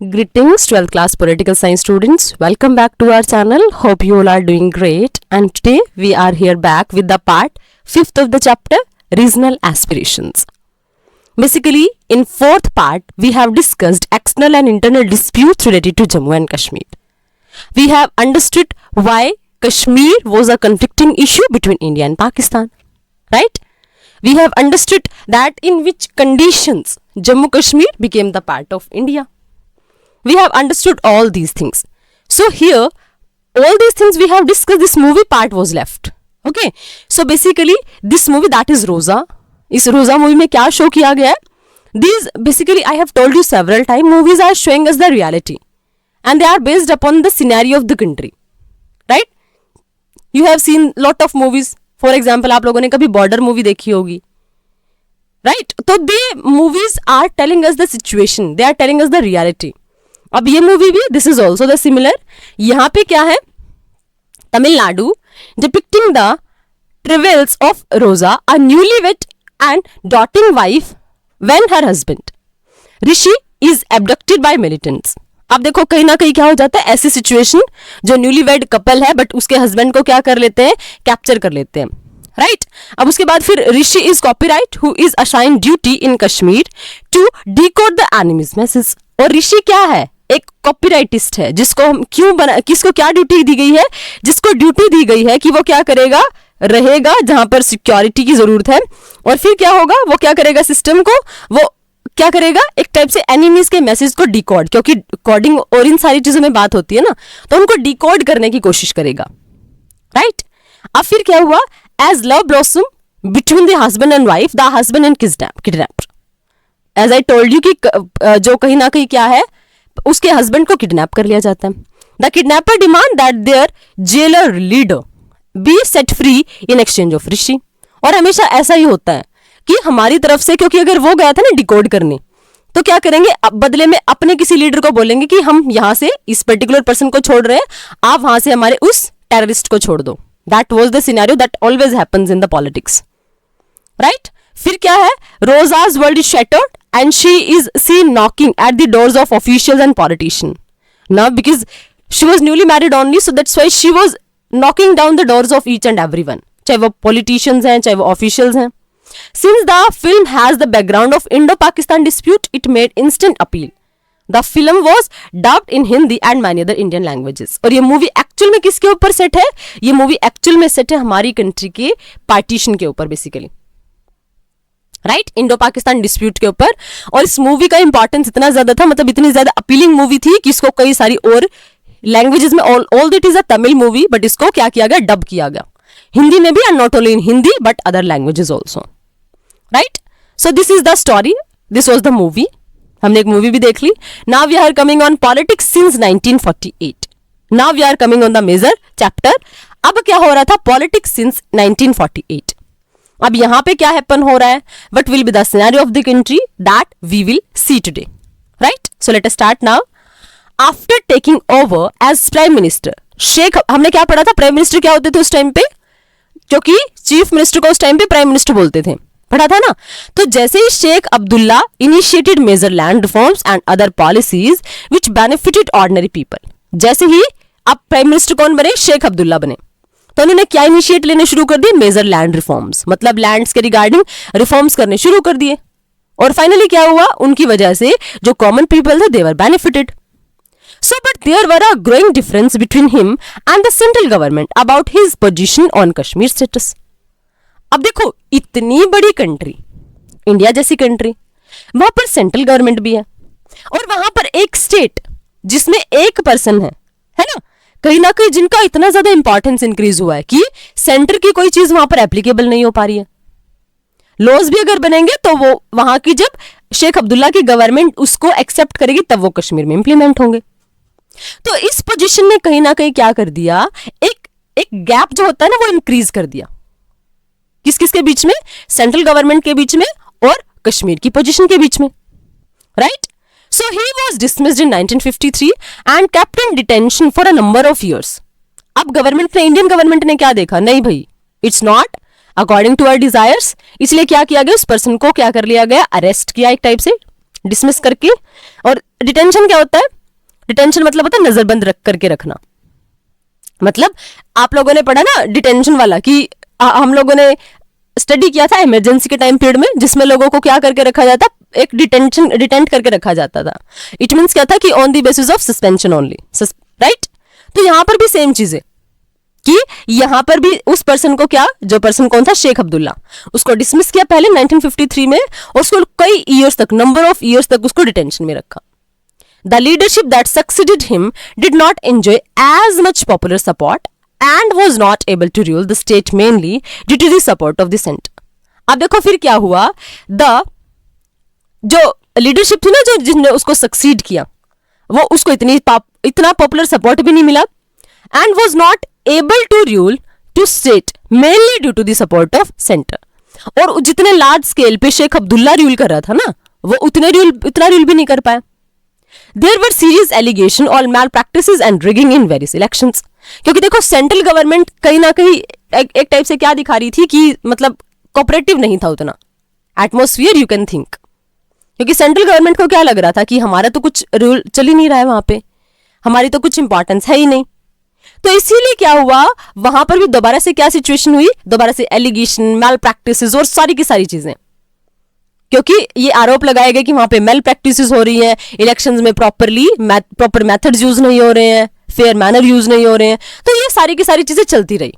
Greetings, 12th class political science students. Welcome back to our channel. Hope you all are doing great. And today we are here back with the part 5th of the chapter, Regional Aspirations. Basically, in 4th part, we have discussed external and internal disputes related to Jammu and Kashmir. We have understood why Kashmir was a conflicting issue between India and Pakistan. Right? We have understood that in which conditions Jammu Kashmir became the part of India. We have understood all these things. So here, all these things we have discussed, this movie part was left. Okay. So basically, this movie that is Rosa. इस रोजा movie में क्या show किया गया है? These basically I have told you several times, movies are showing us the reality and they are based upon the scenario of the country. Right? You have seen lot of movies. For example, आप लोगों ने कभी border movie देखी होगी. Right? तो दे movies are telling us the situation. They are telling us the reality. अब ये movie भी this is also the similar. यहाँ पे क्या है? Tamil Nadu depicting the travels of Roja, a newlywed and doting wife when her husband Rishi is abducted by militants. अब देखो कहीं ना कहीं क्या हो जाता है, ऐसी सिचुएशन जो न्यूलीवेड कपल है बट उसके हस्बैंड को क्या कर लेते हैं, कैप्चर कर लेते हैं. राइट. अब उसके बाद फिर Rishi is copyright who is assigned duty in Kashmir to decode the enemies message. और ऋषि क्या है? एक कॉपीराइटिस्ट है जिसको हम किसको क्या ड्यूटी दी गई है, जिसको ड्यूटी दी गई है कि वो क्या करेगा, रहेगा जहां पर सिक्योरिटी की जरूरत है. और फिर क्या होगा, वो क्या करेगा, सिस्टम को वो क्या करेगा, एक टाइप से एनिमीज के मैसेज को डिकोड, क्योंकि कोडिंग और इन सारी चीजों में बात होती है ना, तो उनको डिकोड करने की कोशिश करेगा. राइट. अब फिर क्या हुआ, as love blossom between the husband and wife, the husband and kidnapped. As I told you कि जो कहीं ना कहीं क्या है, उसके हस्बैंड को किडनैप कर लिया जाता है. The kidnapper demand that their jailer leader be set free in exchange of Rishi. और हमेशा ऐसा ही होता है कि हमारी तरफ से, क्योंकि अगर वो गया था ना डिकोड करने, तो क्या करेंगे, बदले में अपने किसी लीडर को बोलेंगे कि हम यहां से इस पर्टिकुलर पर्सन को छोड़ रहे हैं, आप वहां से हमारे उस टेररिस्ट को छोड़ दो. That was the scenario that always happens in the politics. Right. फिर क्या है, Roja's world is shattered and she is seen knocking at the doors of officials and politicians. Now because she was newly married only, so that's why she was knocking down the doors of each and everyone, चाहे वो politicians हैं, चाहे वो officials हैं. Since the film has the background of Indo-Pakistan dispute, it made instant appeal. The film was dubbed in Hindi and many other Indian languages. और ये movie actual में किसके ऊपर सेट है? ये मूवी एक्चुअल में सेट है हमारी कंट्री के पार्टीशन के ऊपर basically. Right. Indo Pakistan dispute के ऊपर. और इस मूवी का इंपॉर्टेंस इतना ज्यादा था, मतलब इतनी ज्यादा अपीलिंग मूवी थी कि इसको कई सारी और लैंग्वेजेस में, all that is a Tamil movie, but इसको क्या किया गया, डब किया गया हिंदी में भी, and not only in Hindi but other languages also. Right. So this is the story, this was the movie. हमने एक मूवी भी देख ली. Now we are coming on politics since 1948. Now we are coming on the major chapter. अब क्या हो रहा था, पॉलिटिक्स सिंस 1948. अब यहां पे क्या हैपन हो रहा है, what will be the scenario of the country, that we will see today. Right. So let us start now. After taking over as prime minister Sheikh, हमने क्या पढ़ा था, प्राइम मिनिस्टर क्या होते थे उस टाइम पे, क्योंकि चीफ मिनिस्टर को उस टाइम पे प्राइम मिनिस्टर बोलते थे, पढ़ा था ना. तो जैसे ही Sheikh Abdullah initiated major land reforms and other policies which benefited ordinary people, जैसे ही अब प्राइम मिनिस्टर कौन बने, शेख अब्दुल्ला बने, तो उन्होंने क्या इनिशिएट लेने शुरू कर दिए, मेजर लैंड रिफॉर्म्स, मतलब लैंड्स के रिगार्डिंग रिफॉर्म्स करने शुरू कर दिए. और फाइनली क्या हुआ, उनकी वजह से जो कॉमन पीपल थे they were benefited. So but there were a growing difference between him and the central government about his position on Kashmir status. अब देखो, इतनी बड़ी कंट्री, इंडिया जैसी कंट्री, वहां पर सेंट्रल गवर्नमेंट भी है, और वहां पर एक स्टेट जिसमें एक पर्सन है ना, कहीं ना कहीं जिनका इतना ज्यादा इंपॉर्टेंस इंक्रीज हुआ है कि सेंटर की कोई चीज वहां पर एप्लीकेबल नहीं हो पा रही है. लॉज भी अगर बनेंगे तो वो वहां की, जब शेख अब्दुल्ला की गवर्नमेंट उसको एक्सेप्ट करेगी तब वो कश्मीर में इंप्लीमेंट होंगे. तो इस पोजीशन ने कहीं ना कहीं क्या कर दिया, एक गैप जो होता है ना वो इंक्रीज कर दिया. किस किस के बीच में, सेंट्रल गवर्नमेंट के बीच में और कश्मीर की पोजीशन के बीच में. Right. So he was dismissed in 1953 and kept in detention for a number of years. अब गवर्नमेंट ने, इंडियन गवर्नमेंट ने क्या देखा, नहीं भाई, it's not according to our desires, इसलिए क्या किया गया, उस पर्सन को क्या कर लिया गया, अरेस्ट किया एक टाइप से, डिसमिस करके। और डिटेंशन क्या होता है? डिटेंशन मतलब होता है नजरबंद रख करके रखना। मतलब आप लोगों ने पढ़ा ना डिटेंशन वाला कि हम लोगों ने स्टडी किया था इमरजेंसी के टाइम पीरियड में, जिसमें लोगों को क्या करके रखा जाता, एक डिटेंट करके रखा जाता था। इट मींस क्या था कि on the basis of suspension only, right. तो यहां पर भी सेम चीज है कि यहां पर भी उस पर्सन को क्या, जो पर्सन कौन था, शेख अब्दुल्ला, उसको डिसमिस किया पहले 1953 में, और उसको कई ईयर्स तक, नंबर ऑफ ईयर्स तक उसको डिटेंशन में रखा। The leadership that succeeded him did not enjoy as much popular support and was not able to rule the state mainly due to the support of the center. अब देखो फिर क्या हुआ, जो लीडरशिप थी ना, जो जिसने उसको सक्सीड किया, वो उसको इतना पॉपुलर सपोर्ट भी नहीं मिला, and was not able to rule to state mainly due to the support of centre. और जितने लार्ज स्केल पे शेख अब्दुल्ला रूल कर रहा था ना, वो इतना रूल भी नहीं कर पाया। There were serious allegation on malpractices and rigging in various elections. क्योंकि देखो सेंट्रल गवर्नमेंट कहीं ना कहीं एक टाइप से क्या दिखा रही थी कि मतलब कोऑपरेटिव नहीं था उतना एटमॉस्फियर, यू कैन थिंक। क्योंकि सेंट्रल गवर्नमेंट को क्या लग रहा था कि हमारा तो कुछ रूल चल ही नहीं रहा है वहां पे, हमारी तो कुछ इंपॉर्टेंस है ही नहीं। तो इसीलिए क्या हुआ, वहां पर भी दोबारा से क्या सिचुएशन हुई, दोबारा से एलिगेशन, मैल प्रैक्टिसेस और सारी की सारी चीजें, क्योंकि ये आरोप लगाए गए कि वहां पे मेल प्रैक्टिसेस हो रही हैं, इलेक्शंस में प्रॉपर मेथड्स यूज नहीं हो रहे हैं, फेयर मैनर यूज नहीं हो रहे हैं। तो ये सारी की सारी चीजें चलती रही।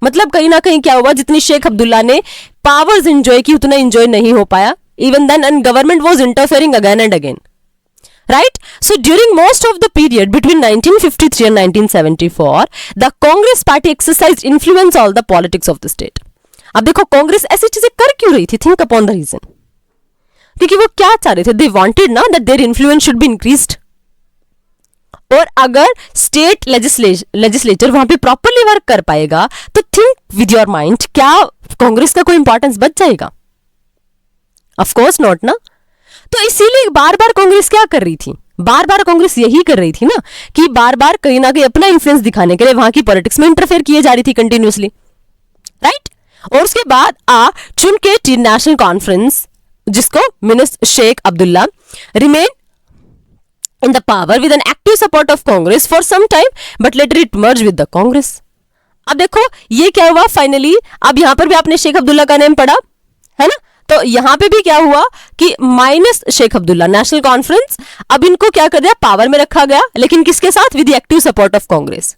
मतलब कहीं ना कहीं क्या हुआ, जितनी शेख अब्दुल्ला ने पावर्स एंजॉय की उतना एंजॉय नहीं हो पाया, even then, and government was interfering again and again, right. So during most of the period between 1953 and 1974 the Congress party exercised influence all the politics of the state. अब देखो कांग्रेस ऐसी चीजें कर क्यों रही थी, थिंक अपॉन द रीजन। क्योंकि वो क्या चाह रहे थे, दे वांटेड ना that their influence should be increased. और अगर स्टेट लेजिस्लेचर वहां पे प्रॉपरली वर्क कर पाएगा तो थिंक विद योर माइंड, क्या कांग्रेस का कोई इंपॉर्टेंस बच जाएगा? ऑफ कोर्स नॉट ना। तो इसीलिए बार बार कांग्रेस क्या कर रही थी, बार बार कांग्रेस यही कर रही थी ना कि बार बार कहीं ना कहीं अपना इन्फ्लुएंस दिखाने के लिए वहां की पॉलिटिक्स में इंटरफेयर किए जा रही थी कंटिन्यूसली, राइट। और उसके बाद चुन के नेशनल कॉन्फ्रेंस, जिसको minister Sheikh Abdullah remain in the power with an active support of Congress for some time, but later it merge with the Congress. अब देखो ये क्या हुआ फाइनली, अब यहां पर भी आपने शेख अब्दुल्ला का नेम पढ़ा है ना, तो यहां पे भी क्या हुआ कि माइनस शेख अब्दुल्ला नेशनल कॉन्फ्रेंस, अब इनको क्या कर दिया, पावर में रखा गया, लेकिन किसके साथ, with the active support of Congress.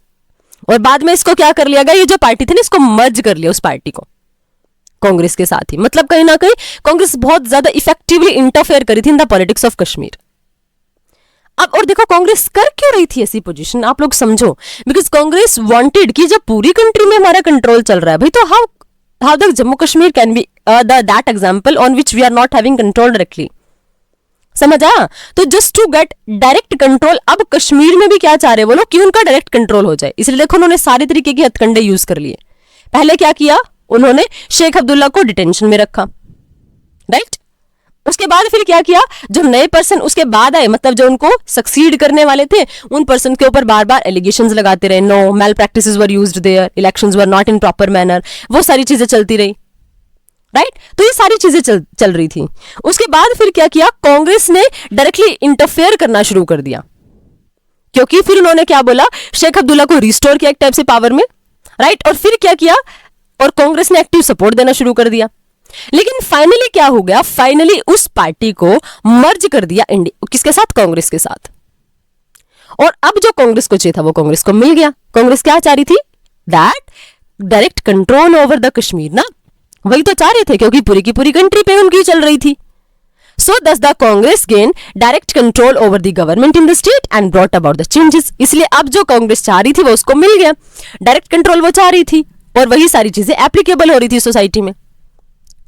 और बाद में इसको क्या कर लिया गया, ये जो पार्टी थी ना, इसको मर्ज कर लिया उस पार्टी को कांग्रेस के साथ ही। मतलब कहीं ना कहीं कांग्रेस बहुत ज्यादा इफेक्टिवली इंटरफेयर करी थी इन द पॉलिटिक्स ऑफ कश्मीर। अब और देखो कांग्रेस कर क्यों रही थी ऐसी पोजीशन, आप लोग समझो। बिकॉज कांग्रेस वांटेड कि जब पूरी कंट्री में हमारा कंट्रोल चल रहा है भाई, तो how the Jammu Kashmir can be that example on which we are not having control directly, समझ आ। तो just to get direct control, अब कश्मीर में भी क्या चाह रहे वो लोग कि उनका डायरेक्ट कंट्रोल हो जाए। इसलिए देखो उन्होंने सारे तरीके के हथकंडे यूज कर लिए। पहले क्या किया उन्होंने, शेख अब्दुल्ला को डिटेंशन में रखा, राइट। उसके बाद फिर क्या किया, जो नए पर्सन उसके बाद आए, मतलब जो उनको सक्सीड करने वाले थे, उन पर्सन के ऊपर बार बार एलिगेशंस लगाते रहे, no malpractices were used there, elections were not in proper manner, वो सारी चीजें चलती रही, राइट। तो ये सारी चीजें चल रही थी। उसके बाद फिर क्या किया, कांग्रेस ने डायरेक्टली इंटरफेयर करना शुरू कर दिया, क्योंकि फिर उन्होंने क्या बोला, शेख अब्दुल्ला को रिस्टोर किया एक टाइप से पावर में, राइट। और फिर क्या किया, और कांग्रेस ने एक्टिव सपोर्ट देना शुरू कर दिया। लेकिन फाइनली क्या हो गया, फाइनली उस पार्टी को मर्ज कर दिया किसके साथ, कांग्रेस के साथ। और अब जो कांग्रेस को चाहिए था वो कांग्रेस को मिल गया। कांग्रेस क्या चाह रही थी, that direct control over the Kashmir ना, वही तो चाह रहे थे, क्योंकि पूरी की पूरी कंट्री पे उनकी चल रही थी। सो दस the Congress gain direct control over the government in the state and brought about the changes. इसलिए अब जो कांग्रेस चाह रही थी वो उसको मिल गया, डायरेक्ट कंट्रोल वो चाह रही थी, और वही सारी चीजें एप्लीकेबल हो रही थी सोसाइटी में।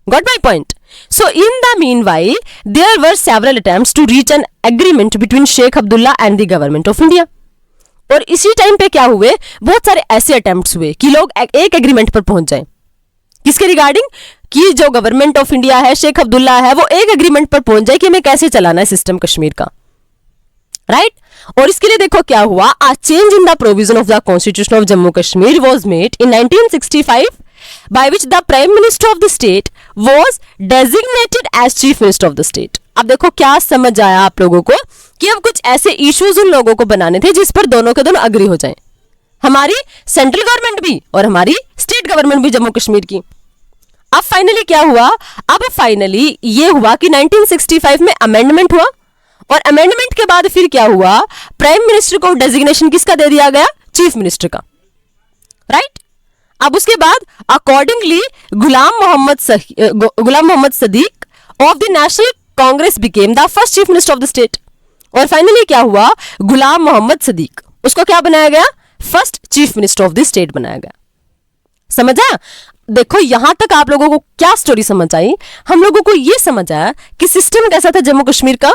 Got my point? So in the meanwhile, there were several attempts to reach an agreement between Sheikh Abdullah and the government of India. और इसी टाइम पे क्या हुए, बहुत सारे ऐसे अटेम्प्ट्स हुए कि लोग एक एग्रीमेंट पर पहुंच जाएं। किसके रिगार्डिंग, कि जो गवर्नमेंट ऑफ इंडिया है, शेख अब्दुल्ला है, वो एक एग्रीमेंट पर पहुंच जाए कि हमें कैसे चलाना है सिस्टम कश्मीर का, राइट। और इसके लिए देखो क्या हुआ, a change in the provision of the constitution of Jammu Kashmir was made in 1965 by which the prime minister of the state was designated as chief minister of the state. अब देखो क्या समझ आया आप लोगों को कि अब कुछ ऐसे इश्यूज उन लोगों को बनाने थे जिस पर दोनों के दोनों अग्री हो जाएं, हमारी सेंट्रल गवर्नमेंट भी और हमारी स्टेट गवर्नमेंट भी जम्मू कश्मीर की। अब फाइनली क्या हुआ, अब फाइनली ये हुआ कि 1965 में अमेंडमेंट हुआ और अमेंडमेंट के बाद फिर क्या हुआ, प्राइम मिनिस्टर को डेजिग्नेशन किसका दे दिया गया, चीफ मिनिस्टर का, राइट। अब उसके बाद accordingly Ghulam Mohammad Sadiq of the National Congress became the first chief minister of the state. और फाइनली क्या हुआ, गुलाम मोहम्मद सदीक उसको क्या बनाया गया, first chief minister of the state बनाया गया। समझा? देखो यहां तक आप लोगों को क्या स्टोरी समझ आई, हम लोगों को यह समझ आया कि सिस्टम कैसा था जम्मू कश्मीर का।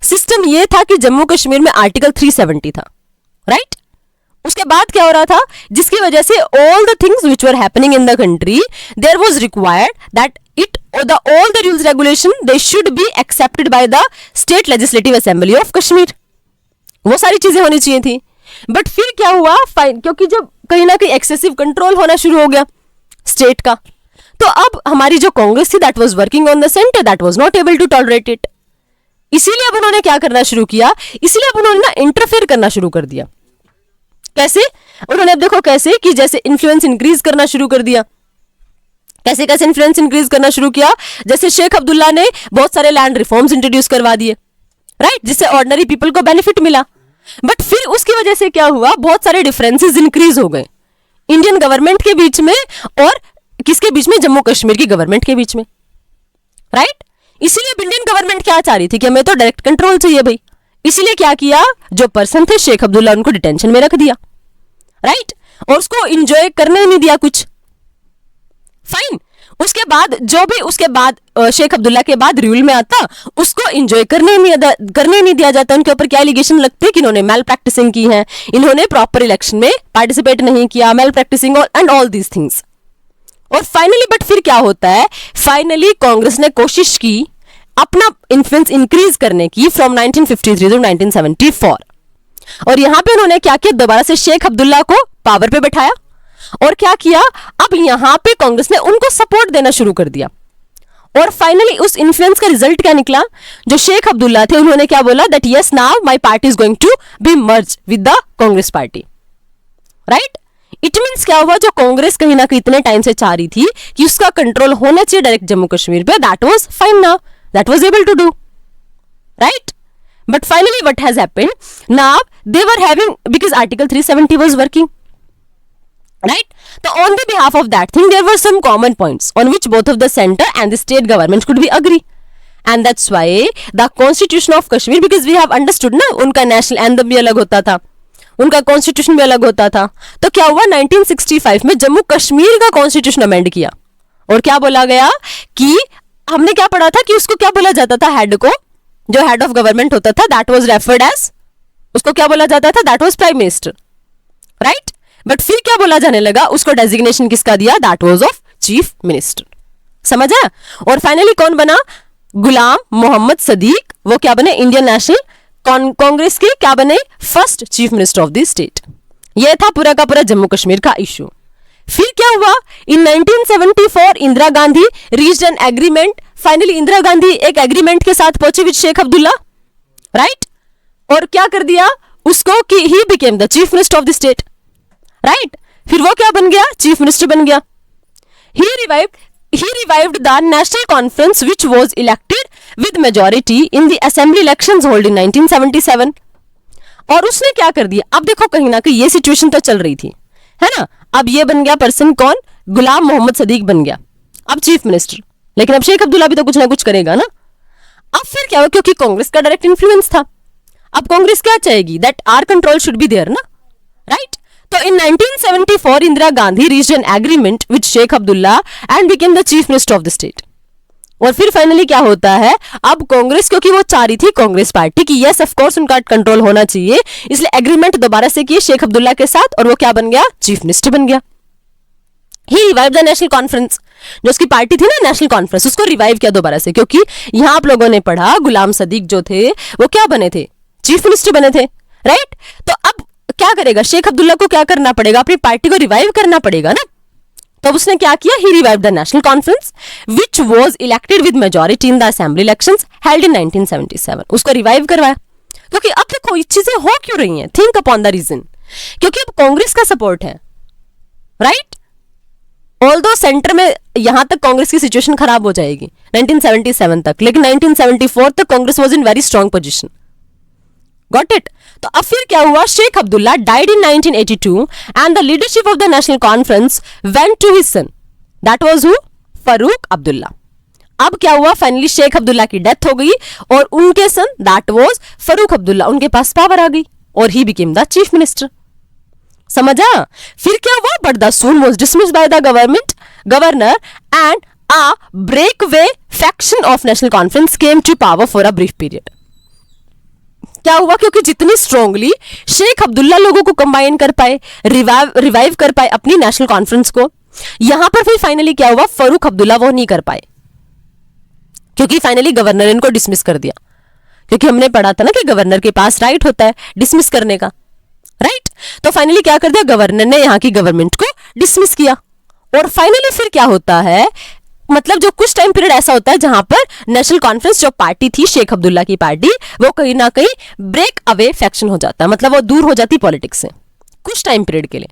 सिस्टम यह था कि जम्मू कश्मीर में आर्टिकल 370 था, राइट। उसके बाद क्या हो रहा था, जिसकी वजह से all the things which were happening in the country there was required that all the rules regulation they should be accepted by the state legislative assembly of Kashmir. वो सारी चीजें होनी चाहिए थी। बट फिर क्या हुआ, क्योंकि जब कहीं ना कहीं एक्सेसिव कंट्रोल होना शुरू हो गया स्टेट का, तो अब हमारी जो कांग्रेस थी that was working on the centre, that was not able to tolerate it. इसीलिए अब उन्होंने क्या करना शुरू किया, इसीलिए अब उन्होंने ना इंटरफेयर करना शुरू कर दिया। कैसे उन्होंने, अब देखो कैसे कि जैसे इन्फ्लुएंस इंक्रीज करना शुरू कर दिया। कैसे कैसे इन्फ्लुएंस इंक्रीज करना शुरू किया, जैसे शेख अब्दुल्ला ने बहुत सारे लैंड रिफॉर्म्स इंट्रोड्यूस करवा दिए, राइट, जिससे ऑर्डिनरी पीपल को बेनिफिट मिला। बट फिर उसकी वजह से क्या हुआ, बहुत सारे डिफरेंसेस इंक्रीज हो गए इंडियन गवर्नमेंट के बीच में और किसके बीच में, जम्मू कश्मीर की गवर्नमेंट के बीच में, राइट। इसीलिए इंडियन गवर्नमेंट क्या चाह रही थी कि हमें तो डायरेक्ट कंट्रोल चाहिए भाई। इसीलिए क्या किया, जो पर्सन थे शेख अब्दुल्ला उनको डिटेंशन में रख दिया, राइट, और उसको इंजॉय करने नहीं दिया कुछ। फाइन, उसके बाद जो भी उसके बाद शेख अब्दुल्ला के बाद रूल में आता उसको एंजॉय करने नहीं दिया जाता। उनके ऊपर क्या एलिगेशन लगते कि इन्होंने मेल प्रैक्टिसिंग की है, इन्होंने प्रॉपर इलेक्शन में पार्टिसिपेट नहीं किया, male practising and all these things. और फाइनली बट फिर क्या होता है, फाइनली कांग्रेस ने कोशिश की अपना इन्फ्लुएंस इंक्रीज करने की फ्रॉम 1953 टू 1974। और यहां पे उन्होंने क्या किया, दोबारा से शेख अब्दुल्ला को पावर पे बैठाया और क्या किया, अब यहां पे कांग्रेस ने उनको सपोर्ट देना शुरू कर दिया। और फाइनली उस इन्फ्लुएंस का रिजल्ट क्या निकला, जो शेख अब्दुल्ला थे उन्होंने क्या बोला, that yes now my party is going to be merge with the Congress party, right. It means क्या हुआ, जो कांग्रेस कहीं ना कहीं इतने टाइम से चाह रही थी कि उसका कंट्रोल होना चाहिए डायरेक्ट जम्मू कश्मीर पे, that was fine now, that was able to do, right. But finally what has happened, now they were having, because article 370 was working, right? So on the behalf of that thing there were some common points on which both of the center and the state government could be agree, and that's why the constitution of Kashmir, because we have understood ना, उनका national anthem भी अलग होता था, उनका constitution भी अलग होता था। तो क्या हुआ, 1965 में जम्मू कश्मीर का कॉन्स्टिट्यूशन अमेंड किया और क्या बोला गया कि हमने क्या पढ़ा था कि उसको क्या बोला जाता था, हेड को, जो हेड ऑफ गवर्नमेंट होता था दैट वाज रेफर्ड एज, उसको क्या बोला जाता था, that was prime minister, right. But फिर क्या बोला जाने लगा, उसको डेजिग्नेशन किसका दिया, that was of chief minister. समझ आया? और फाइनली कौन बना, गुलाम मोहम्मद सदीक, वो क्या बने, इंडियन नेशनल कांग्रेस के क्या बने, first chief minister of the state. यह था पूरा का पूरा जम्मू कश्मीर का इशू। फिर क्या हुआ, इन 1974 Indira Gandhi reached an agreement. Finally Indira Gandhi एक एग्रीमेंट के साथ पहुंचे विद शेख अब्दुल्ला, राइट, और क्या कर दिया उसको कि ही became the chief minister of the state, right. फिर वो क्या बन गया, चीफ मिनिस्टर बन गया। ही revived the national conference which was elected with majority in the assembly elections held in 1977। और उसने क्या कर दिया, अब देखो कहीं ना कहीं ये सिचुएशन तो चल रही थी, है ना। अब ये बन गया पर्सन कौन, गुलाम मोहम्मद सदीक बन गया अब चीफ मिनिस्टर, लेकिन अब शेख अब्दुल्ला भी तो कुछ ना कुछ करेगा ना। अब फिर क्या हुआ, क्योंकि कांग्रेस का डायरेक्ट इन्फ्लुएंस था, अब कांग्रेस क्या चाहेगी, that our control should be there ना, राइट। तो in 1974 Indira Gandhi reached an agreement with Sheikh Abdullah and became the chief minister of the state. और फिर फाइनली क्या होता है, अब कांग्रेस, क्योंकि वो चाह रही थी कांग्रेस पार्टी की यस ऑफ कोर्स उनका कंट्रोल होना चाहिए, इसलिए एग्रीमेंट दोबारा से किए शेख अब्दुल्ला के साथ, और वो क्या बन गया, चीफ मिनिस्टर बन गया। ही रिवाइव द नेशनल कॉन्फ्रेंस, जो उसकी पार्टी थी ना नेशनल कॉन्फ्रेंस, उसको रिवाइव किया दोबारा से, क्योंकि यहां आप लोगों ने पढ़ा गुलाम सदीक जो थे वो क्या बने थे, चीफ मिनिस्टर बने थे, राइट। तो अब क्या करेगा, शेख अब्दुल्ला को क्या करना पड़ेगा, अपनी पार्टी को रिवाइव करना पड़ेगा ना, तब उसने क्या किया, he revived the national Conference which was elected with majority in the assembly elections held in 1977। उसको रिवाइव करवाया, क्योंकि अब देखो ये चीजें हो क्यों रही हैं, थिंक अपॉन द रीजन, क्योंकि अब कांग्रेस का सपोर्ट है, राइट। ऑल्दो सेंटर में यहां तक कांग्रेस की सिचुएशन खराब हो जाएगी 1977 तक, लेकिन 1974 तक Congress was in very strong position, got it. तो अब फिर क्या हुआ, Sheikh Abdullah died in 1982 and the leadership of the national Conference went to his son, that was who, Farooq Abdullah. अब क्या हुआ, फाइनली शेख अब्दुल्ला की डेथ हो गई और उनके son that was Farooq Abdullah, उनके पास पावर आ गई और he became the chief minister. समझा। फिर क्या हुआ, but the soon was dismissed by the governor and a breakaway faction of National Conference came to power for a brief period. क्या हुआ, क्योंकि जितनी स्ट्रांगली शेख अब्दुल्ला लोगों को कंबाइन कर पाए, रिवाइव कर पाए अपनी नेशनल कॉन्फ्रेंस को, यहां पर फिर फाइनली क्या हुआ, फारूक अब्दुल्ला वो नहीं कर पाए, क्योंकि फाइनली गवर्नर ने इनको डिसमिस कर दिया, क्योंकि हमने पढ़ा था ना कि गवर्नर के पास राइट होता है डिसमिस करने का, राइट। तो फाइनली क्या कर दिया, गवर्नर ने यहां की गवर्नमेंट को डिसमिस किया। और फाइनली फिर क्या होता है, मतलब जो कुछ टाइम पीरियड ऐसा होता है जहां पर नेशनल कॉन्फ्रेंस जो पार्टी थी शेख अब्दुल्ला की पार्टी, वो कहीं ना कहीं ब्रेक अवे फैक्शन हो जाता है, मतलब वो दूर हो जाती पॉलिटिक्स से कुछ टाइम पीरियड के लिए।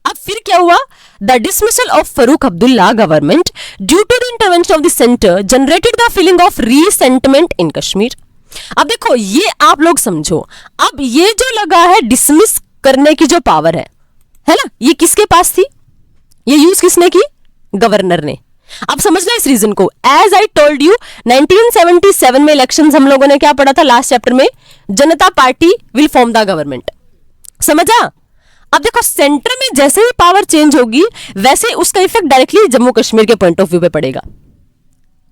अब फिर क्या हुआ, the dismissal of Farooq Abdullah government due to the intervention of the centre generated the feeling of resentment in Kashmir. अब देखो ये आप लोग समझो, अब ये जो लगा है डिसमिस करने की जो पावर है ना, ये किसके पास थी, ये यूज किसने की, गवर्नर ने। अब समझना इस रीजन को, एज आई टोल्ड यू 1977 में इलेक्शंस हम लोगों ने क्या पढ़ा था लास्ट चैप्टर में, जनता Party will form the government, समझा। अब देखो सेंटर में जैसे ही पावर चेंज होगी वैसे उसका इफेक्ट डायरेक्टली जम्मू कश्मीर के पॉइंट ऑफ व्यू पे पड़ेगा,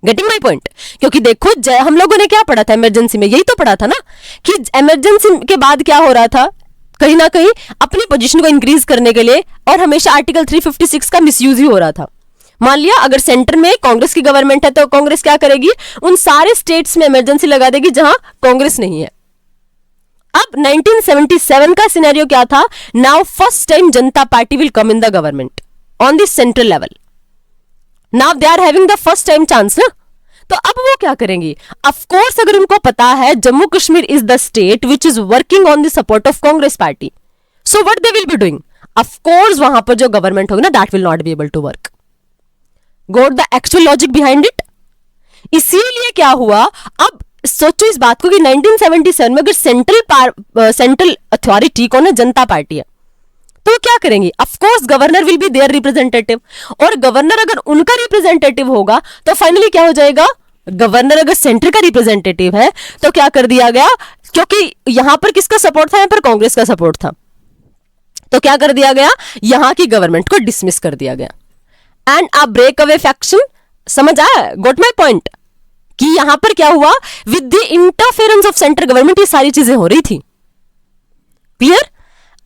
गेटिंग माई पॉइंट। क्योंकि देखो हम लोगों ने क्या पढ़ा था इमरजेंसी में, यही तो पढ़ा था ना कि इमरजेंसी के बाद क्या हो रहा था, कहीं ना कहीं अपनी पोजीशन को इंक्रीज करने के लिए और हमेशा आर्टिकल 356 का मिसयूज ही हो रहा था। मान लिया अगर सेंटर में कांग्रेस की गवर्नमेंट है तो कांग्रेस क्या करेगी, उन सारे स्टेट्स में इमरजेंसी लगा देगी जहां कांग्रेस नहीं है। अब 1977 का सिनेरियो क्या था, now first time Janata Party will come in the government on the central level, now they are having the first time chance ना। तो अब वो क्या करेंगी, ऑफ कोर्स अगर उनको पता है Jammu Kashmir is the state which is working on the support of Congress party, so what they will be doing, of course वहां पर जो गवर्नमेंट होगी ना that will not be able to work. Got the actual logic behind it. इसीलिए क्या हुआ, अब सोचो इस बात को कि 1977 में अगर सेंट्रल अथॉरिटी कौन है, जनता पार्टी है, तो क्या करेंगे, of course governor will be their representative, और गवर्नर अगर उनका रिप्रेजेंटेटिव होगा तो फाइनली क्या हो जाएगा, गवर्नर अगर सेंटर का रिप्रेजेंटेटिव है तो क्या कर दिया गया, क्योंकि यहां पर किसका सपोर्ट था, यहां पर कांग्रेस का सपोर्ट था, तो क्या कर दिया गया, यहां की गवर्नमेंट को डिसमिस कर दिया गया and a break away faction. समझ आया, गॉट माई पॉइंट, कि यहां पर क्या हुआ, with the interference of central government ये सारी चीजें हो रही थी, क्लियर।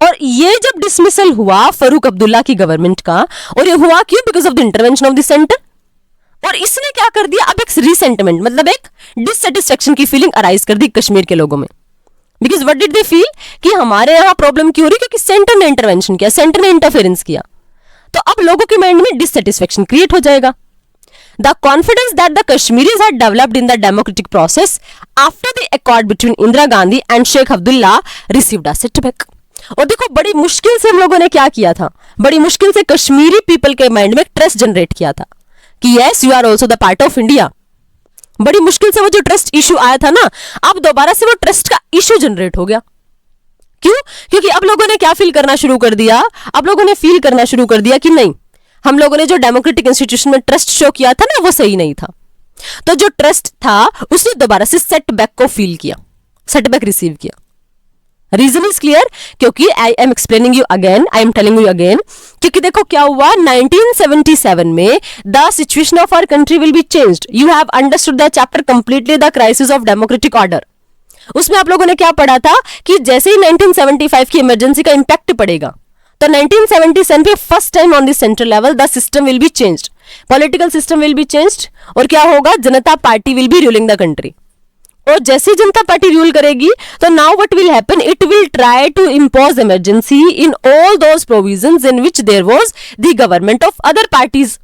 और ये जब डिसमिसल हुआ फारूक अब्दुल्ला की गवर्नमेंट का, और ये हुआ क्यों, because of the intervention of the centre, और इसने क्या कर दिया, अब एक रीसेंटमेंट मतलब एक डिससेटिस्फेक्शन की फीलिंग अराइज कर दी कश्मीर के लोगों में, because what did they feel कि हमारे यहां प्रॉब्लम क्यों हो रही, क्योंकि सेंटर ने इंटरवेंशन किया, सेंटर ने इंटरफेरेंस किया, तो अब लोगों के माइंड में डिससेटिस्फेक्शन क्रिएट हो जाएगा। The confidence that the Kashmiris had developed in the democratic process after the accord between Indira Gandhi and Sheikh Abdullah received a setback. और देखो बड़ी मुश्किल से हम लोगों ने क्या किया था, बड़ी मुश्किल से कश्मीरी पीपल के माइंड में ट्रस्ट जनरेट किया था कि yes you are also the part of India. बड़ी मुश्किल से वो जो ट्रस्ट इशू आया था ना, अब दोबारा से वो ट्रस्ट का इशू जनरेट हो गया। क्यों, क्योंकि अब लोगों ने क्या फील करना शुरू कर दिया, अब लोगों ने फील करना शुरू कर दिया कि नहीं, हम लोगों ने जो डेमोक्रेटिक इंस्टीट्यूशन में ट्रस्ट शो किया था ना वो सही नहीं था, तो जो ट्रस्ट था उसने दोबारा से सेटबैक को फील किया, सेटबैक रिसीव किया। रीजन इज क्लियर, क्योंकि I am explaining you again, I am telling you again, क्योंकि देखो क्या हुआ 1977 में the situation of our country will be changed. You have understood the chapter completely, the crisis of democratic order. उसमें आप लोगों ने क्या पढ़ा था कि जैसे ही 1975 की इमरजेंसी का इंपैक्ट पड़ेगा तो 1977 पे first time on the central level the system will be changed, political system will be changed, और क्या होगा, Janata Party will be ruling the country. और जैसे जनता पार्टी रूल करेगी तो now what will happen, it will try to impose emergency in all those provisions in which there was the government of other parties,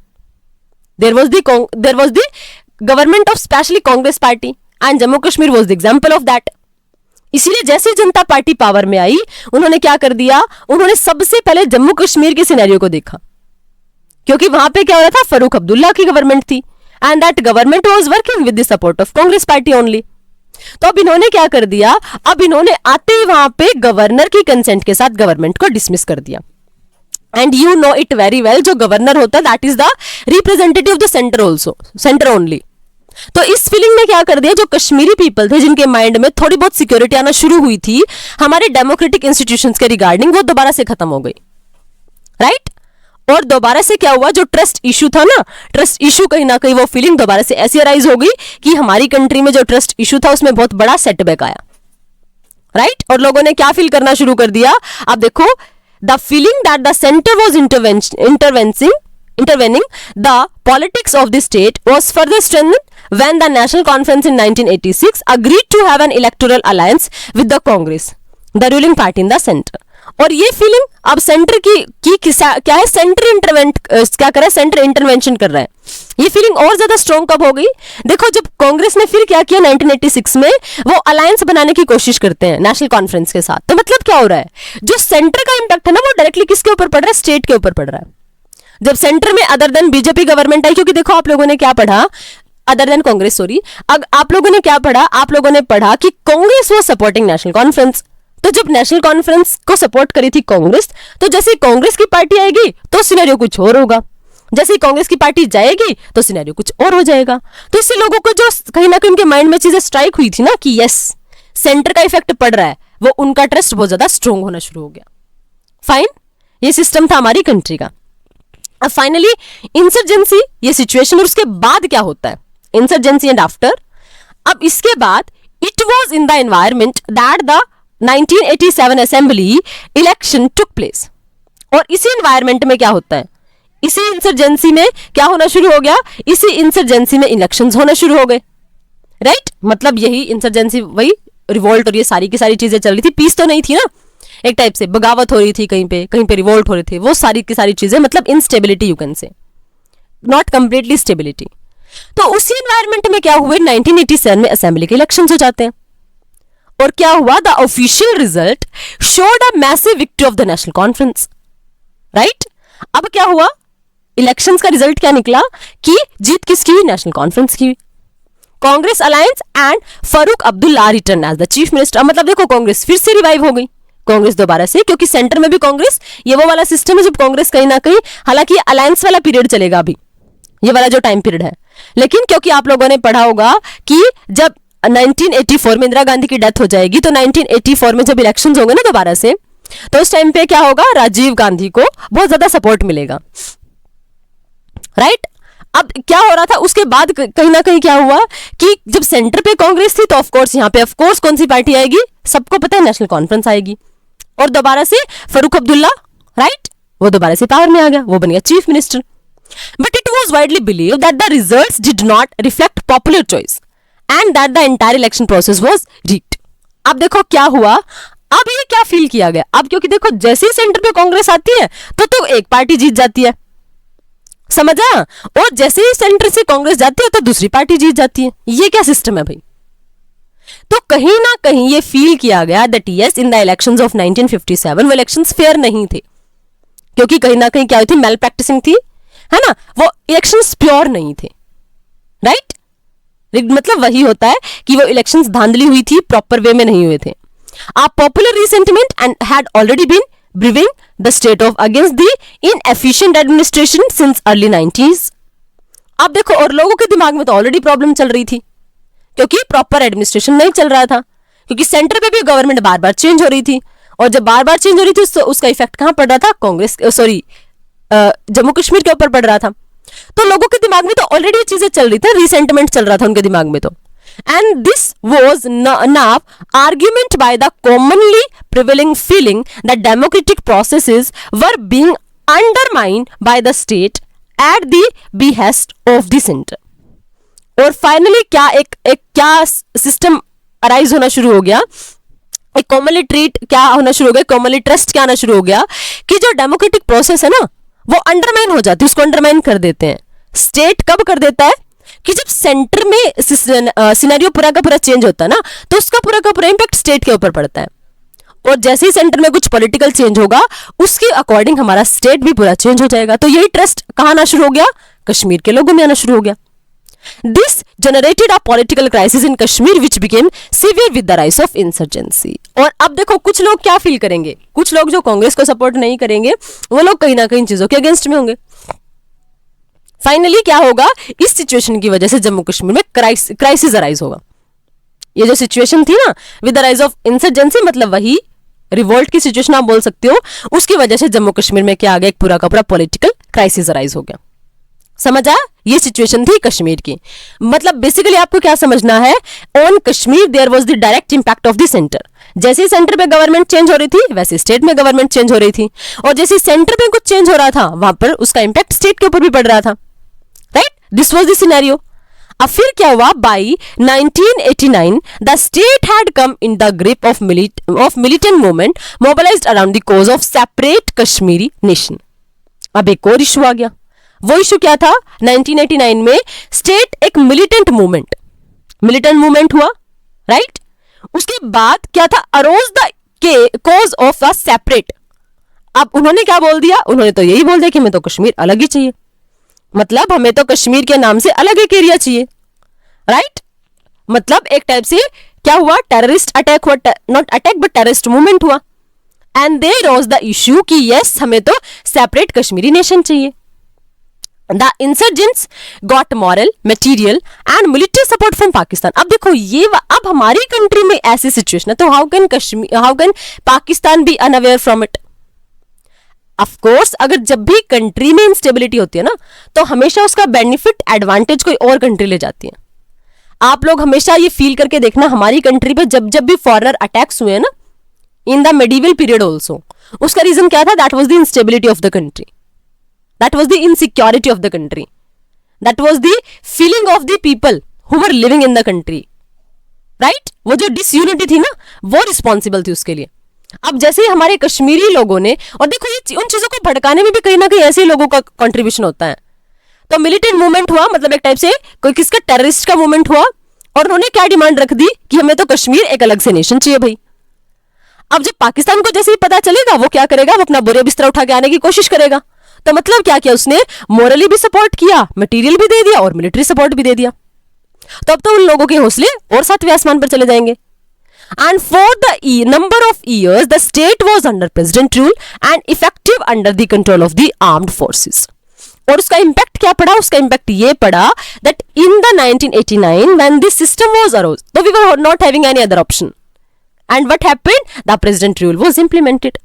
there was the government of specially Congress party and Jammu Kashmir was the example of that. इसीलिए जैसे Janata party power में आई, उन्होंने क्या कर दिया, उन्होंने सबसे पहले जम्मू कश्मीर के सिनेरियो को देखा, क्योंकि वहां पे क्या हो रहा था, फारूक अब्दुल्ला की गवर्नमेंट थी and that government was working with the support of Congress party only. तो अब इन्होंने क्या कर दिया, अब इन्होंने आते ही वहां पे गवर्नर की कंसेंट के साथ गवर्नमेंट को डिसमिस कर दिया। And you know it very well, जो गवर्नर होता है that is the representative of the centre also, centre only. तो इस फीलिंग ने क्या कर दिया, जो कश्मीरी पीपल थे जिनके माइंड में थोड़ी बहुत सिक्योरिटी आना शुरू हुई थी हमारे डेमोक्रेटिक इंस्टीट्यूशंस के रिगार्डिंग, वो दोबारा से खत्म हो गई, राइट। और दोबारा से क्या हुआ, जो ट्रस्ट इशू था ना, ट्रस्ट इशू कहीं ना कहीं वो फीलिंग दोबारा से ऐसी अराइज हो गई कि हमारी कंट्री में जो ट्रस्ट इशू था उसमें बहुत बड़ा सेटबैक आया, राइट। और लोगों ने क्या फील करना शुरू कर दिया, अब देखो, the feeling that the centre was intervening the politics of the state was further strengthened when the National Conference in 1986 agreed to have an electoral alliance with the Congress, the ruling party in the center. और ये feeling अब centre की क्या है, centre क्या कर रहा है, सेंटर इंटरवेंशन कर रहा है। ये फीलिंग और ज्यादा स्ट्रॉन्ग कब हो गई, देखो जब कांग्रेस ने फिर क्या किया 1986 में, वो अलायंस बनाने की कोशिश करते हैं नेशनल कॉन्फ्रेंस के साथ। तो मतलब क्या हो रहा है, जो सेंटर का इंपैक्ट है ना, वो डायरेक्टली किसके ऊपर पड़ रहा है, स्टेट के ऊपर पड़ रहा है। जब सेंटर में अदर देन बीजेपी गवर्नमेंट आई, क्योंकि देखो आप लोगों ने क्या पढ़ा, अदर देन कांग्रेस, सॉरी, आप लोगों ने क्या पढ़ा, आप लोगों ने पढ़ा कि Congress was supporting national conference. तो जब नेशनल कॉन्फ्रेंस को सपोर्ट करी थी कांग्रेस, तो जैसे कांग्रेस की पार्टी आएगी तो सिनेरियो कुछ और होगा, जैसे कांग्रेस की पार्टी जाएगी तो सिनेरियो कुछ और हो जाएगा। तो इससे लोगों को जो कहीं ना कहीं उनके माइंड में चीजें स्ट्राइक हुई थी ना कि यस सेंटर का इफेक्ट पड़ रहा है, वो उनका ट्रस्ट बहुत ज्यादा स्ट्रॉन्ग होना शुरू हो गया। फाइन, ये सिस्टम था हमारी कंट्री का। अब फाइनली इंसर्जेंसी, ये सिचुएशन, और उसके बाद क्या होता है, इंसर्जेंसी एंड आफ्टर। अब इसके बाद it was in the environment that the 1987 assembly election took place. और इसी एनवायरमेंट में क्या होता है, इसी इंसर्जेंसी में क्या होना शुरू हो गया, इसी इंसर्जेंसी में इलेक्शंस होना शुरू हो गए, राइट। मतलब यही इंसर्जेंसी, वही रिवोल्ट और ये सारी की सारी चीजें चल रही थी, पीस तो नहीं थी ना, एक टाइप से बगावत हो रही थी, कहीं पे रिवोल्ट हो रहे थे, वो सारी की सारी चीजें, मतलब instability, you can say not completely stability. तो उसी एनवायरमेंट में क्या हुए, 1987 में असेंबली के इलेक्शंस हो जाते हैं। और क्या हुआ, the official result showed a massive victory of the national conference, right. अब क्या हुआ, इलेक्शंस का रिजल्ट क्या निकला कि जीत किसकी हुई, नेशनल कॉन्फ्रेंस की हुई। Congress alliance and Farooq Abdullah return as the chief minister. मतलब देखो कांग्रेस फिर से रिवाइव हो गई, कांग्रेस दोबारा से, क्योंकि सेंटर में भी कांग्रेस, ये वो वाला सिस्टम है जब कांग्रेस कहीं ना कहीं, हालांकि अलायंस वाला पीरियड चलेगा अभी, ये वाला जो टाइम पीरियड है, लेकिन क्योंकि आप लोगों ने पढ़ा होगा कि जब 1984 में इंदिरा गांधी की डेथ हो जाएगी, तो 1984 में जब इलेक्शंस होंगे ना दोबारा से, तो उस टाइम पे क्या होगा, राजीव गांधी को बहुत ज्यादा सपोर्ट मिलेगा, राइट। अब क्या हो रहा था, उसके बाद कहीं ना कहीं क्या हुआ कि जब सेंटर पे कांग्रेस थी, तो ऑफकोर्स यहाँ पे ऑफकोर्स कौन सी पार्टी आएगी, सबको पता है, नेशनल कॉन्फ्रेंस आएगी। और दोबारा से फारूक अब्दुल्ला, राइट, वो दोबारा से पावर में आ गया, वो बन गया chief minister. But it was widely believe that the results did not reflect popular choice and that the entire election process was rigged. अब देखो क्या हुआ, अब ये क्या फील किया गया, अब क्योंकि देखो जैसे ही सेंटर पे कांग्रेस आती है तो एक पार्टी जीत जाती है, समझा, और जैसे ही सेंटर से कांग्रेस जाती है तो दूसरी पार्टी जीत जाती है। ये क्या सिस्टम है भाई। तो कहीं ना कहीं ये फील किया गया that yes in the elections of 1957 वो इलेक्शंस फेयर नहीं थे, क्योंकि कहीं ना कहीं क्या हुई थी, मेल प्रैक्टिसिंग थी, है ना, वो इलेक्शंस प्योर नहीं थे, राइट। मतलब वही होता है कि वो इलेक्शंस धांधली हुई थी, प्रॉपर वे में नहीं हुए थे। A popular resentment and had already been brewing the state of against the inefficient administration since early 90s। अब देखो, और लोगों के दिमाग में तो ऑलरेडी प्रॉब्लम चल रही थी, क्योंकि प्रॉपर एडमिनिस्ट्रेशन नहीं चल रहा था, क्योंकि सेंटर पे भी गवर्नमेंट बार बार चेंज हो रही थी, और जब बार बार चेंज हो रही थी तो उसका इफेक्ट कहां पड़ रहा था, कांग्रेस, सॉरी, जम्मू कश्मीर के ऊपर पड़ रहा था। तो लोगों के दिमाग में तो ऑलरेडी चीजें चल रही थी, रिसेंटमेंट चल रहा था उनके दिमाग में तो। And this was now argument by the commonly prevailing feeling that democratic processes were being undermined by the state at the behest of the centre. और फाइनली क्या एक क्या सिस्टम अराइज होना शुरू हो गया, एक कॉमनली ट्रीट क्या होना शुरू हो गया, कॉमनली ट्रस्ट क्या आना शुरू हो गया कि जो डेमोक्रेटिक प्रोसेस है ना वो अंडरमाइन हो जाती है, उसको अंडरमाइन कर देते हैं। स्टेट कब कर देता है कि जब सेंटर में सिनेरियो पूरा का पूरा चेंज होता है ना, तो उसका पूरा का पूरा इंपैक्ट स्टेट के ऊपर पड़ता है। और जैसे ही सेंटर में कुछ पॉलिटिकल चेंज होगा उसके अकॉर्डिंग हमारा स्टेट भी पूरा चेंज हो जाएगा। तो यही ट्रस्ट कहां आना शुरू हो गया, कश्मीर के लोगों में आना शुरू हो गया। This generated a political crisis in Kashmir which became severe with the rise of insurgency. और अब देखो कुछ लोग क्या फील करेंगे, कुछ लोग जो कांग्रेस को सपोर्ट नहीं करेंगे वो लोग कहीं ना कहीं चीजों के अगेंस्ट में होंगे। फाइनली क्या होगा, इस सिचुएशन की वजह से जम्मू कश्मीर में क्राइसिस अराइज होगा। ये जो सिचुएशन थी ना with the rise of insurgency, मतलब वही रिवोल्ट की सिचुएशन आप बोल सकते हो, उसकी वजह से जम्मू कश्मीर में क्या आ गया, एक पूरा का पूरा पॉलिटिकल क्राइसिस अराइज हो गया। समझ आया, ये सिचुएशन थी कश्मीर की। मतलब बेसिकली आपको क्या समझना है, on Kashmir there was the direct impact of the centre. जैसे सेंटर पे गवर्नमेंट चेंज हो रही थी वैसे स्टेट में गवर्नमेंट चेंज हो रही थी, और जैसे सेंटर में कुछ चेंज हो रहा था वहां पर उसका इंपैक्ट स्टेट के ऊपर भी पड़ रहा था। Right, this was the scenario. अब फिर क्या हुआ, by 1989 the state had come in the grip of militant movement mobilised around the cause of separate Kashmiri nation. अब एक और इशू आ गया। वो इशू क्या था, 1989 में स्टेट एक मिलिटेंट मूवमेंट हुआ। राइट, उसके बाद क्या था, arose the cause of a separate. अब उन्होंने क्या बोल दिया, उन्होंने तो यही बोल दिया कि हमें तो कश्मीर अलग ही चाहिए, मतलब हमें तो कश्मीर के नाम से अलग एक एरिया चाहिए। राइट, मतलब एक टाइप से क्या हुआ, टेररिस्ट अटैक हुआ, not attack but terrorist movement हुआ। And they rose the issue कि यस हमें तो सेपरेट कश्मीरी नेशन चाहिए। The insurgents got moral, material and military support from Pakistan। अब देखो ये अब हमारी कंट्री में ऐसी सिचुएशन है, तो how can Pakistan be unaware from it. Of course अगर जब भी कंट्री में इंस्टेबिलिटी होती है ना, तो हमेशा उसका बेनिफिट एडवांटेज कोई और कंट्री ले जाती है। आप लोग हमेशा ये फील करके देखना, हमारी कंट्री पे जब जब भी फॉरेनर अटैक्स हुए हैं ना, in the medieval period also, उसका रीजन क्या था, that was the instability of the country, that was the insecurity of the country, that was the feeling of the people who were living in the country। right, वो जो disunity थी ना वो responsible थी उसके लिए। अब जैसे ही हमारे कश्मीरी लोगों ने, और देखो ये उन चीजों को भड़काने में भी कहीं ना कहीं ऐसे ही लोगों का कंट्रीब्यूशन होता है। तो मिलिटेंट मूवमेंट हुआ, मतलब एक टाइप से कोई किसका टेररिस्ट का मूवमेंट हुआ, और उन्होंने क्या डिमांड रख दी कि हमें तो कश्मीर एक अलग से नेशन चाहिए भाई। अब जब पाकिस्तान को जैसे ही पता चलेगा वो क्या करेगा, वो अपना बोरिया बिस्तरा उठा के आने की कोशिश करेगा। तो मतलब क्या किया उसने, मोरली भी सपोर्ट किया, मटेरियल भी दे दिया और मिलिट्री सपोर्ट भी दे दिया। तो अब तो उन लोगों के हौसले और 7वें आसमान पर चले जाएंगे। And for the number of years the state was under president rule and effective under the control of the armed forces. और उसका इंपैक्ट क्या पड़ा, उसका इंपैक्ट ये पड़ा that in the 1989 when this system was arose, तो we were not having any other option, and what happened, the president rule was implemented.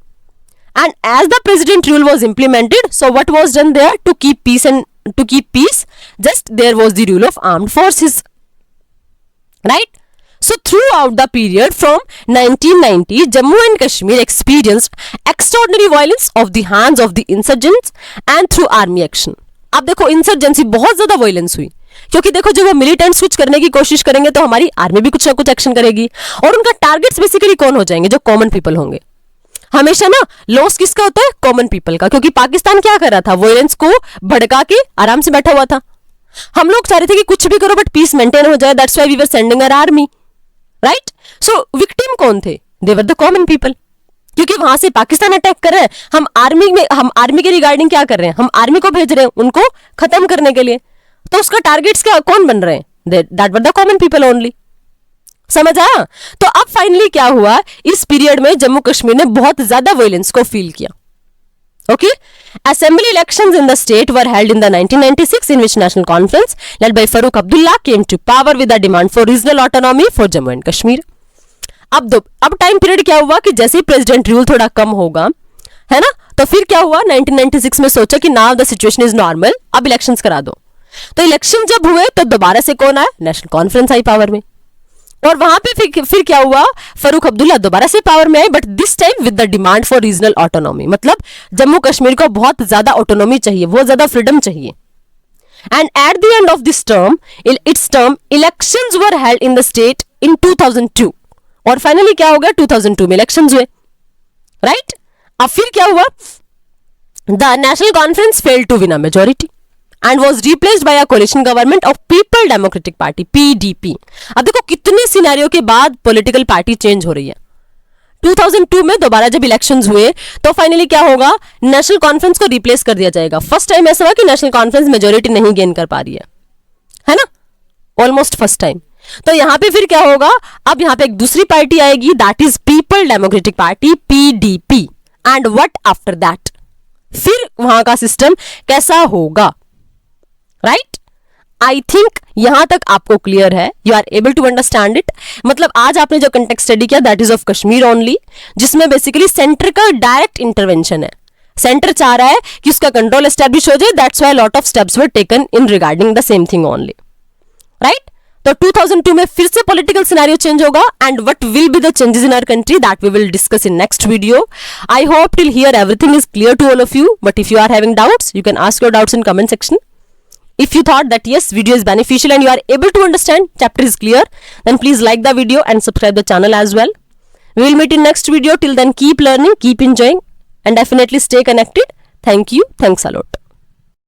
And as the president rule was implemented, so what was done there to keep peace, just there was the rule of armed forces, right? So throughout the period from 1990, Jammu and Kashmir experienced extraordinary violence of the hands of the insurgents and through army action। अब देखो insurgency बहुत ज्यादा violence हुई, क्योंकि देखो जब वो militants कुछ करने की कोशिश करेंगे तो हमारी आर्मी भी कुछ ना कुछ एक्शन करेगी, और उनका टारगेट्स बेसिकली कौन हो जाएंगे, जो कॉमन पीपल होंगे। हमेशा ना लॉस किसका होता है, कॉमन पीपल का, क्योंकि पाकिस्तान क्या कर रहा था, वायलेंस को भड़का के आराम से बैठा हुआ था। हम लोग चाह रहे थे कि कुछ भी करो बट पीस मेंटेन हो जाए, that's why we were sending our army. Right, so victim कौन थे, they were the common people, क्योंकि वहां से पाकिस्तान अटैक कर रहे हैं, हम आर्मी के रिगार्डिंग क्या कर रहे हैं, हम आर्मी को भेज रहे हैं उनको खत्म करने के लिए। तो उसका टारगेट्स क्या कौन बन रहे हैं, that were the common people only. समझ आया। तो अब फाइनली क्या हुआ, इस पीरियड में जम्मू कश्मीर ने बहुत ज्यादा वायलेंस को फील किया। Okay, assembly elections in the state were held in the 1996 in which national conference led by Farooq Abdullah came to power with a demand for regional autonomy for Jammu and Kashmir। अब time period क्या हुआ कि जैसे ही president rule थोड़ा कम होगा, है ना, तो फिर क्या हुआ 1996 में सोचा कि now the situation is normal, अब इलेक्शंस करा दो। तो इलेक्शन जब हुए तो दोबारा से कौन आया, नेशनल कॉन्फ्रेंस आई पावर में, और वहां पे फिर क्या हुआ, फरूक अब्दुल्ला दोबारा से पावर में आए, but this time with the demand for regional autonomy. मतलब जम्मू कश्मीर को बहुत ज्यादा ऑटोनॉमी चाहिए, बहुत ज्यादा फ्रीडम चाहिए। And at the end of this term, it's term, elections were held in the state in 2002 और फाइनली क्या हो गया 2002 में इलेक्शंस हुए, राइट? अब फिर क्या हुआ, the national Conference failed to win a majority and was replaced by a coalition government of People Democratic Party PDP। अब देखो कितने सिनेरियो के बाद पॉलिटिकल पार्टी चेंज हो रही है। 2002 में दोबारा जब इलेक्शंस हुए तो फाइनली क्या होगा, नेशनल कॉन्फ्रेंस को रिप्लेस कर दिया जाएगा। फर्स्ट टाइम ऐसा हुआ कि नेशनल कॉन्फ्रेंस मेजोरिटी नहीं गेन कर पा रही है ना, ऑलमोस्ट फर्स्ट टाइम। तो यहां पे फिर क्या होगा, अब यहां पे एक दूसरी पार्टी आएगी, that is people democratic party PDP। And what after that, फिर वहां का सिस्टम कैसा होगा, राइट? आई थिंक यहां तक आपको क्लियर है, you are able to understand it. मतलब आज आपने जो कंटेक्स्ट स्टडी किया that is of Kashmir only, जिसमें बेसिकली सेंटर का डायरेक्ट इंटरवेंशन है। सेंटर चाह रहा है कि उसका कंट्रोल एस्टैब्लिश हो जाए, that's why lot of steps were taken in regarding the same thing only, right? तो 2002 में फिर से पॉलिटिकल सिनेरियो चेंज होगा and what will be the changes in our country that we will discuss in next video. I hope till here everything is clear to all of you, but if you are having doubts you can ask your doubts in comment section. If you thought that yes, video is beneficial and you are able to understand, chapter is clear, then please like the video and subscribe the channel as well. We will meet in next video. Till then, keep learning, keep enjoying and definitely stay connected. Thank you. Thanks a lot.